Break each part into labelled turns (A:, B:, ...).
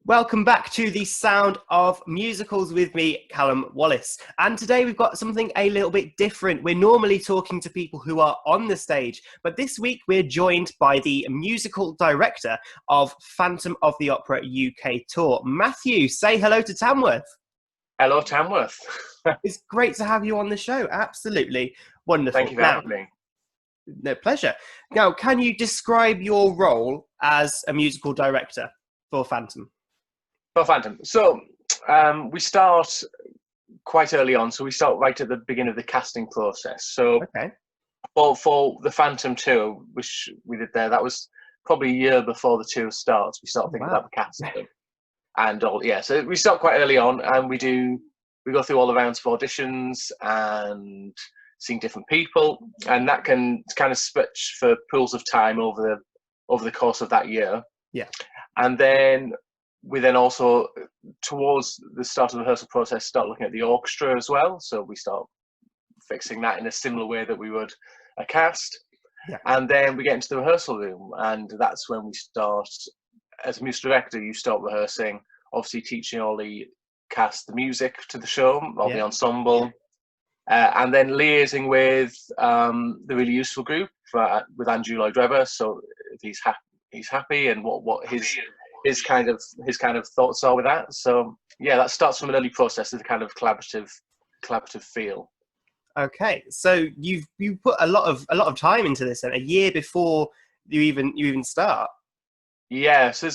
A: Welcome back to the Sound of Musicals with me, Callum Wallace. And today we've got something a little bit different. We're normally talking to people who are on the stage, but this week we're joined by the musical director of Phantom of the Opera UK tour. Matthew, say hello to Tamworth.
B: Hello, Tamworth.
A: It's great to have you on the show. Absolutely wonderful.
B: Thank you for having me.
A: No, pleasure. Now, can you describe your role as a musical director for Phantom?
B: For Phantom. So we start quite early on. So we start right at the beginning of the casting process. So
A: Okay.
B: for the Phantom tour, which we did there, that was probably a year before the tour starts. We start thinking about the casting and all. Yeah, so we start quite early on, and we go through all the rounds of auditions and seeing different people, and that can kind of switch for pools of time over the course of that year.
A: Yeah,
B: and then we then also, towards the start of the rehearsal process, start looking at the orchestra as well. So we start fixing that in a similar way that we would a cast.
A: Yeah.
B: And then we get into the rehearsal room, and that's when we start, as a music director, you start rehearsing, obviously teaching all the cast the music to the show, all the ensemble, and then liaising with the really useful group with Andrew Lloyd Webber. So if he's happy, and what his kind of thoughts are with that. So yeah, that starts from an early process of the kind of collaborative feel.
A: Okay, so you put a lot of time into this, and a year before you even start.
B: Yeah, so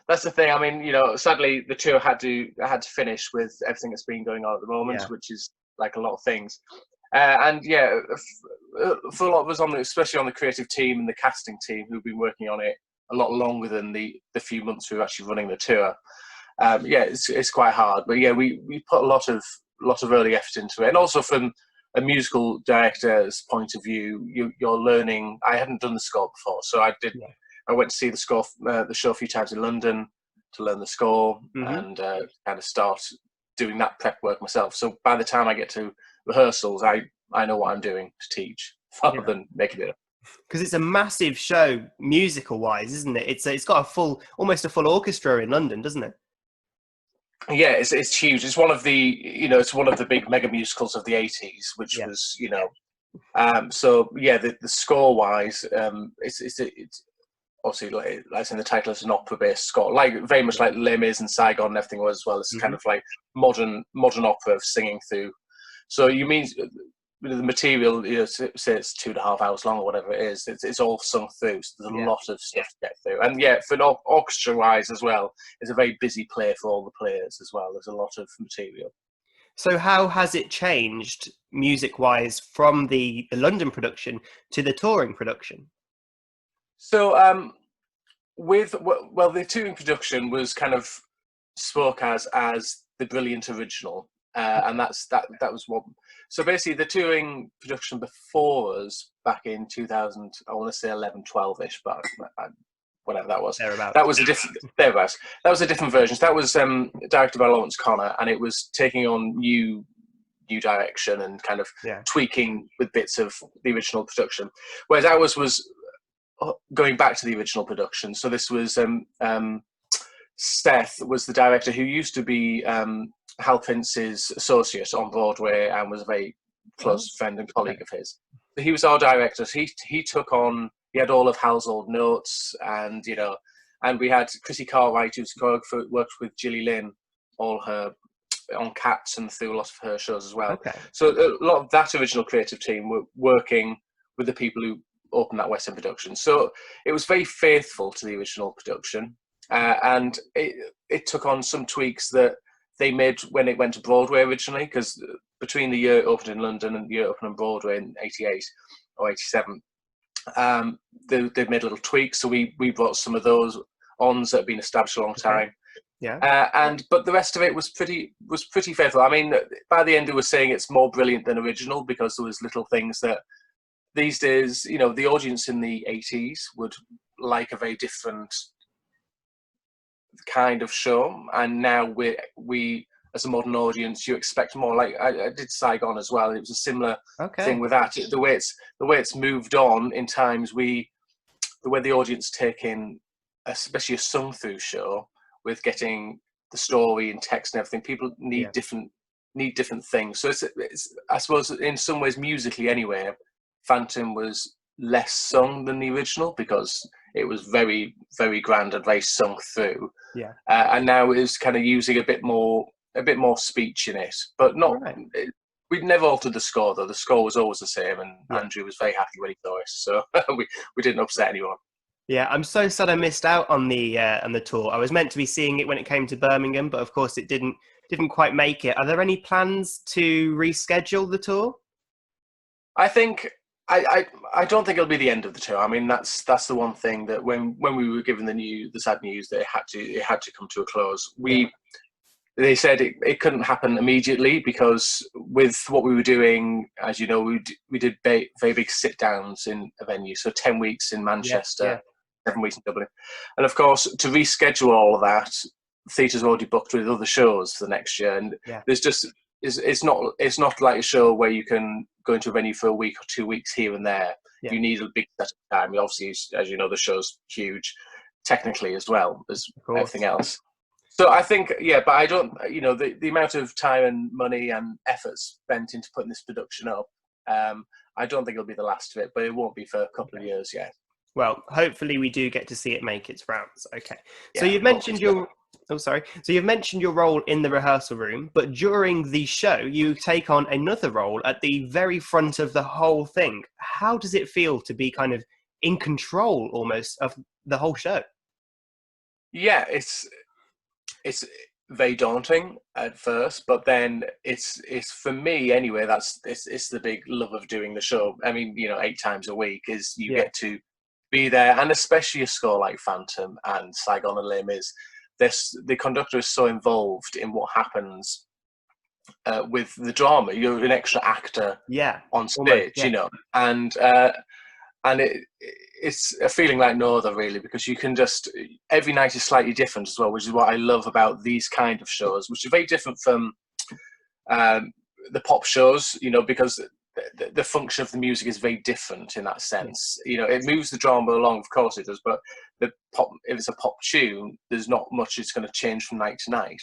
B: that's the thing. I mean, sadly, the tour had to finish with everything that's been going on at the moment, which is like a lot of things. And yeah, for a lot of us especially on the creative team and the casting team who've been working on it a lot longer than the few months we were actually running the tour. It's quite hard, but yeah, we put a lot of early effort into it, and also from a musical director's point of view, you're learning. I hadn't done the score before, so I did. Yeah. I went to see the show a few times in London to learn the score and kind of start doing that prep work myself. So by the time I get to rehearsals, I know what I'm doing to teach rather than making it up.
A: Because it's a massive show, musical-wise, isn't it? It's got almost a full orchestra in London, doesn't it?
B: Yeah, it's huge. It's one of the big mega musicals of the '80s, which was so yeah, the score-wise, it's obviously, like it's in the title, it's an opera-based score, like very much like Les Mis and Saigon and everything was, as well as kind of like modern opera of singing through. So you mean the material, say it's 2.5 hours long or whatever it is, it's all sung through, so there's a lot of stuff to get through. And yeah, for orchestra wise as well, it's a very busy play for all the players as well. There's a lot of material.
A: So how has it changed music wise from the London production to the touring production?
B: So the touring production was kind of spoke as the brilliant original, and that was what. So basically, the touring production before us, back in 2000, I want to say 11, 12-ish, but whatever that was.
A: Thereabouts.
B: That was a different. Thereabouts. That was a different version. That was directed by Lawrence Connor, and it was taking on new direction and kind of tweaking with bits of the original production. Whereas ours was going back to the original production. So this was Seth was the director who used to be Hal Prince's associate on Broadway and was a very close friend and colleague of his. So he was our director. So he took on. He had all of Hal's old notes, and and we had Chrissy Cartwright, who's worked with Gilly Lynn, all her on Cats and through a lot of her shows as well.
A: Okay.
B: So a lot of that original creative team were working with the people who opened that West End production. So it was very faithful to the original production, and it took on some tweaks that they made when it went to Broadway originally, because between the year it opened in London and the year it opened on Broadway in 88 or 87, they made little tweaks. So we brought some of those ons that had been established a long time. But the rest of it was pretty faithful. I mean, by the end they were saying it's more brilliant than original, because there was little things that these days, the audience in the 80s would like a very different kind of show, and now we as a modern audience, you expect more. Like I did Saigon as well. It was a similar thing with that. The way it's moved on in times, the way the audience take in, especially a sung through show, with getting the story and text and everything. People need different things. So it's I suppose in some ways musically anyway, Phantom was less sung than the original because it was very, very grand and very sung through.
A: Yeah.
B: And now it's kind of using a bit more speech in it, but not.
A: Right.
B: We'd never altered the score though. The score was always the same, and Andrew was very happy when he saw it. So we didn't upset anyone.
A: Yeah, I'm so sad I missed out on the tour. I was meant to be seeing it when it came to Birmingham, but of course it didn't quite make it. Are there any plans to reschedule the tour?
B: I think I don't think it'll be the end of the tour. I mean, that's the one thing that when we were given the sad news that it had to come to a close. They said it couldn't happen immediately because with what we were doing, as you know, we did very big sit downs in a venue. So 10 weeks in Manchester, 7 weeks in Dublin, and of course to reschedule all of that, theatre's already booked with other shows for the next year, and there's just it's not like a show where you can go into a venue for a week or 2 weeks here and there. You need a big set of time. Obviously, as you know, the show's huge technically as well as everything else. So I think, but I don't, the amount of time and money and effort spent into putting this production up, I don't think it'll be the last of it, but it won't be for a couple of years yet.
A: Well, hopefully we do get to see it make its rounds. Okay. So you've mentioned So you've mentioned your role in the rehearsal room, but during the show, you take on another role at the very front of the whole thing. How does it feel to be kind of in control almost of the whole show?
B: Yeah, it's very daunting at first, but then it's for me anyway. It's the big love of doing the show. I mean, 8 times a week is you get to be there, and especially a score like Phantom and Saigon and Les Mis. The conductor is so involved in what happens with the drama. You're an extra actor on stage, and it's a feeling like no other really, because you can just, every night is slightly different as well, which is what I love about these kind of shows, which are very different from the pop shows, because the function of the music is very different in that sense. It moves the drama along, of course it does, but if it's a pop tune, there's not much it's going to change from night to night,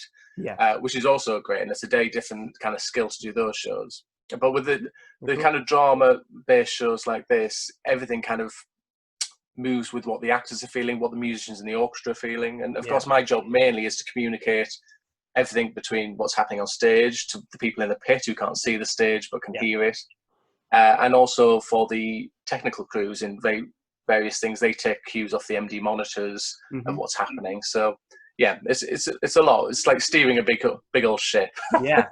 B: which is also great, and it's a very different kind of skill to do those shows. But with the kind of drama-based shows like this, everything kind of moves with what the actors are feeling, what the musicians in the orchestra are feeling, and of course my job mainly is to communicate everything between what's happening on stage to the people in the pit who can't see the stage but can hear it. And also for the technical crews in various things, they take cues off the MD monitors of what's happening. So it's a lot. It's like steering a big old ship.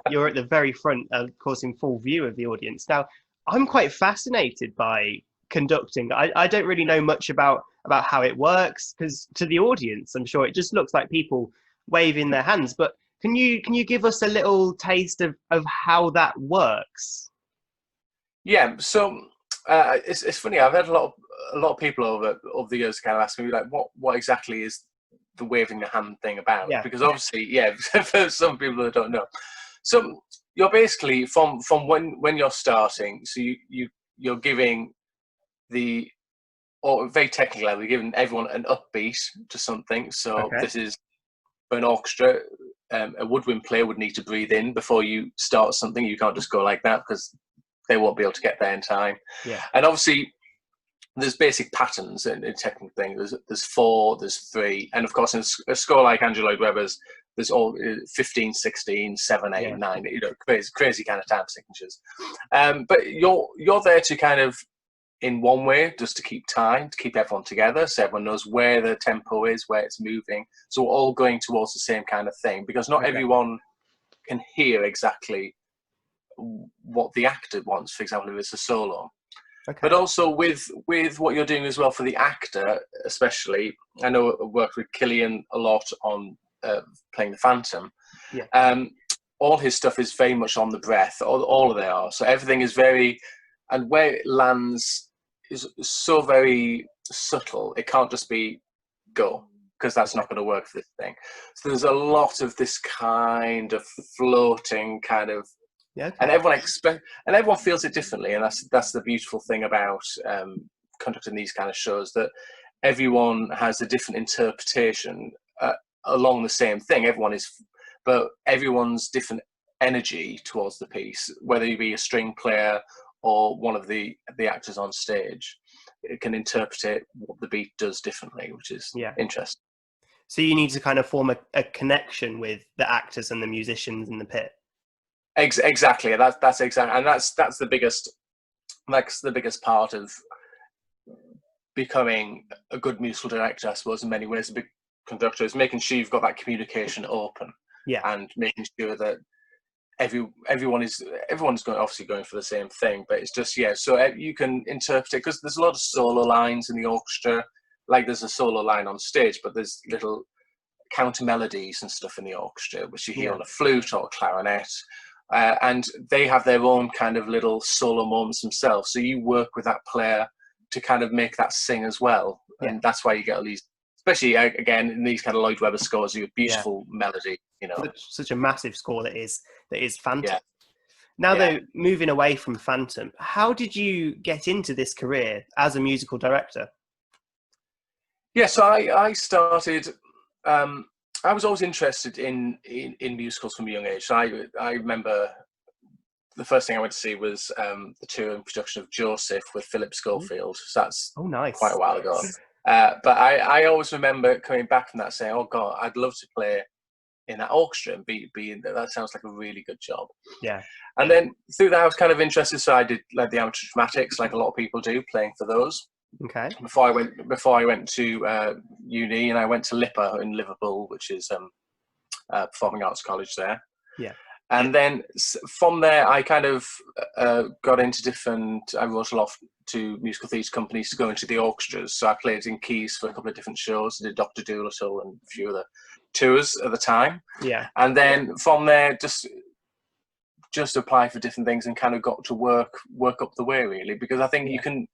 A: You're at the very front, of course, in full view of the audience. Now, I'm quite fascinated by conducting. I don't really know much about how it works, because to the audience, I'm sure it just looks like people waving their hands. But can you give us a little taste of how that works?
B: Yeah, so it's funny. I've had a lot of people over the years kind of ask me like, what exactly is the waving the hand thing about? Because obviously, for some people that don't know, so you're basically from when you're starting. So you're giving or very technically, we're giving everyone an upbeat to something. So this is for an orchestra. A woodwind player would need to breathe in before you start something. You can't just go like that because they won't be able to get there in time. And obviously there's basic patterns in technical things. There's 4, there's 3, and of course in a score like Andrew Lloyd Webber's, there's all 15, 16, 7, 8, 9. Crazy kind of time signatures. But you're there to kind of, in one way, just to keep time, to keep everyone together, so everyone knows where the tempo is, where it's moving. So we're all going towards the same kind of thing, because not everyone can hear exactly what the actor wants, for example, if it's a solo. But also with what you're doing as well for the actor, especially, I know I worked with Killian a lot on playing the Phantom. All his stuff is very much on the breath, all of they are. So everything is very, and where it lands is so very subtle. It can't just be go, because that's not going to work for this thing. So there's a lot of this kind of floating kind of, and everyone feels it differently, and that's the beautiful thing about conducting these kind of shows, that everyone has a different interpretation along the same thing. But everyone's different energy towards the piece, whether you be a string player or one of the actors on stage, it can interpret what the beat does differently, which is interesting.
A: So you need to kind of form a connection with the actors and the musicians in the pit.
B: Exactly. That's exactly, and that's the biggest part of becoming a good musical director, I suppose. In many ways, a big conductor is making sure you've got that communication open, and making sure that everyone's obviously going for the same thing, but it's just so you can interpret it, because there's a lot of solo lines in the orchestra. Like there's a solo line on stage, but there's little counter melodies and stuff in the orchestra which you hear on a flute or a clarinet, and they have their own kind of little solo moments themselves. So you work with that player to kind of make that sing as well, and that's why you get all these, especially again in these kind of Lloyd Webber scores, you have beautiful melody.
A: Such a massive score that is Phantom. Now, though, moving away from Phantom, how did you get into this career as a musical director?
B: So I started. I was always interested in musicals from a young age. So I remember the first thing I went to see was the touring production of Joseph with Philip Schofield. So that's
A: nice.
B: Quite a while ago. But I always remember coming back from that saying, "Oh God, I'd love to play in that orchestra and be in there. That sounds like a really good job." And then through that, I was kind of interested. So I did like the amateur dramatics, like a lot of people do, playing for those.
A: Okay.
B: Before I went to uni, and I went to LIPA in Liverpool, which is Performing Arts College there. And then from there, I kind of got into I wrote a lot to musical theatre companies to go into the orchestras. So I played in keys for a couple of different shows. I did Dr. Dolittle and a few other tours at the time. And then from there, just apply for different things and kind of got to work up the way, really, because I think you can.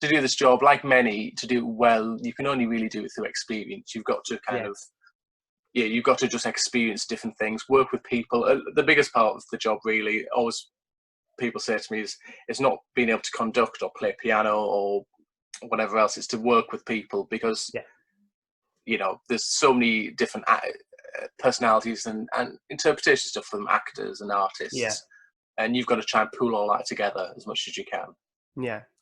B: To do this job, like many, to do it well, you can only really do it through experience. You've got to you've got to just experience different things, work with people. The biggest part of the job, really, always people say to me, is not being able to conduct or play piano or whatever else. It's to work with people, because there's so many different personalities and interpretation stuff from actors and artists, and you've got to try and pull all that together as much as you can.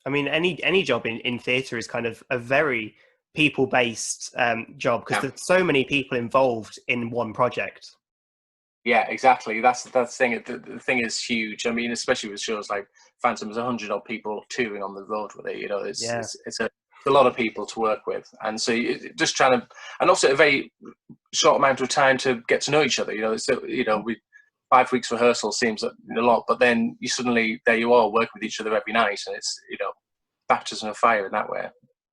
A: I mean, any job in theatre is kind of a very people-based job, because there's so many people involved in one project.
B: Yeah, exactly. That's the thing. The thing is huge. I mean, especially with shows like Phantom, there's 100 odd people touring on the road with it. It's a lot of people to work with, and so just trying to, and also a very short amount of time to get to know each other. We 5 weeks rehearsal seems a lot, but then you suddenly, there you are, working with each other every night, and it's baptism of fire in that way.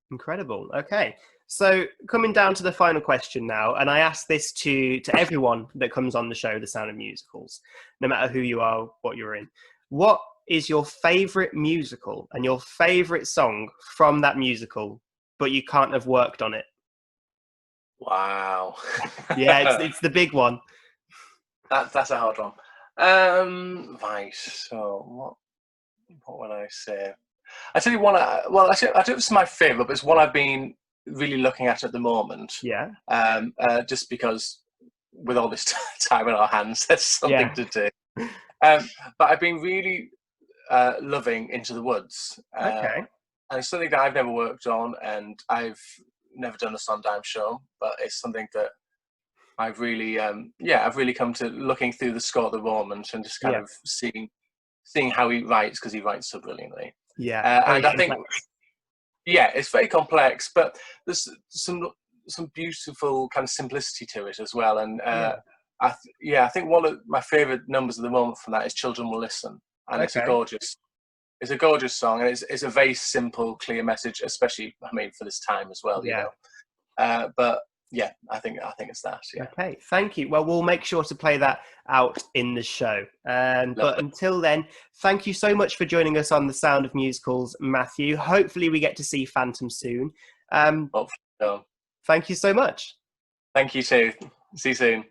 A: Incredible. Okay, so coming down to the final question now, and I ask this to everyone that comes on the show, The Sound of Musicals, no matter who you are, what you're in. What is your favourite musical and your favourite song from that musical, but you can't have worked on it?
B: Wow.
A: It's the big one.
B: That's a hard one. Right. So what would I say? I tell you one. Well, actually, I don't know if it's my favourite, but it's one I've been really looking at the moment. Just because with all this time in our hands, there's something to do. But I've been really loving Into the Woods.
A: Okay.
B: And it's something that I've never worked on, and I've never done a Sondheim show, but it's something that I've really, I've really come to looking through the score at the moment and just kind of seeing how he writes, because he writes so brilliantly. And I think, it's very complex, but there's some beautiful kind of simplicity to it as well. And I think one of my favourite numbers at the moment from that is "Children Will Listen," and it's a gorgeous song, and it's a very simple, clear message, especially for this time as well. But yeah, I think it's that.
A: Okay, thank you. Well, we'll make sure to play that out in the show. But until then, thank you so much for joining us on The Sound of Musicals, Matthew. Hopefully we get to see Phantom soon.
B: Hopefully so.
A: Thank you so much.
B: Thank you too. See you soon.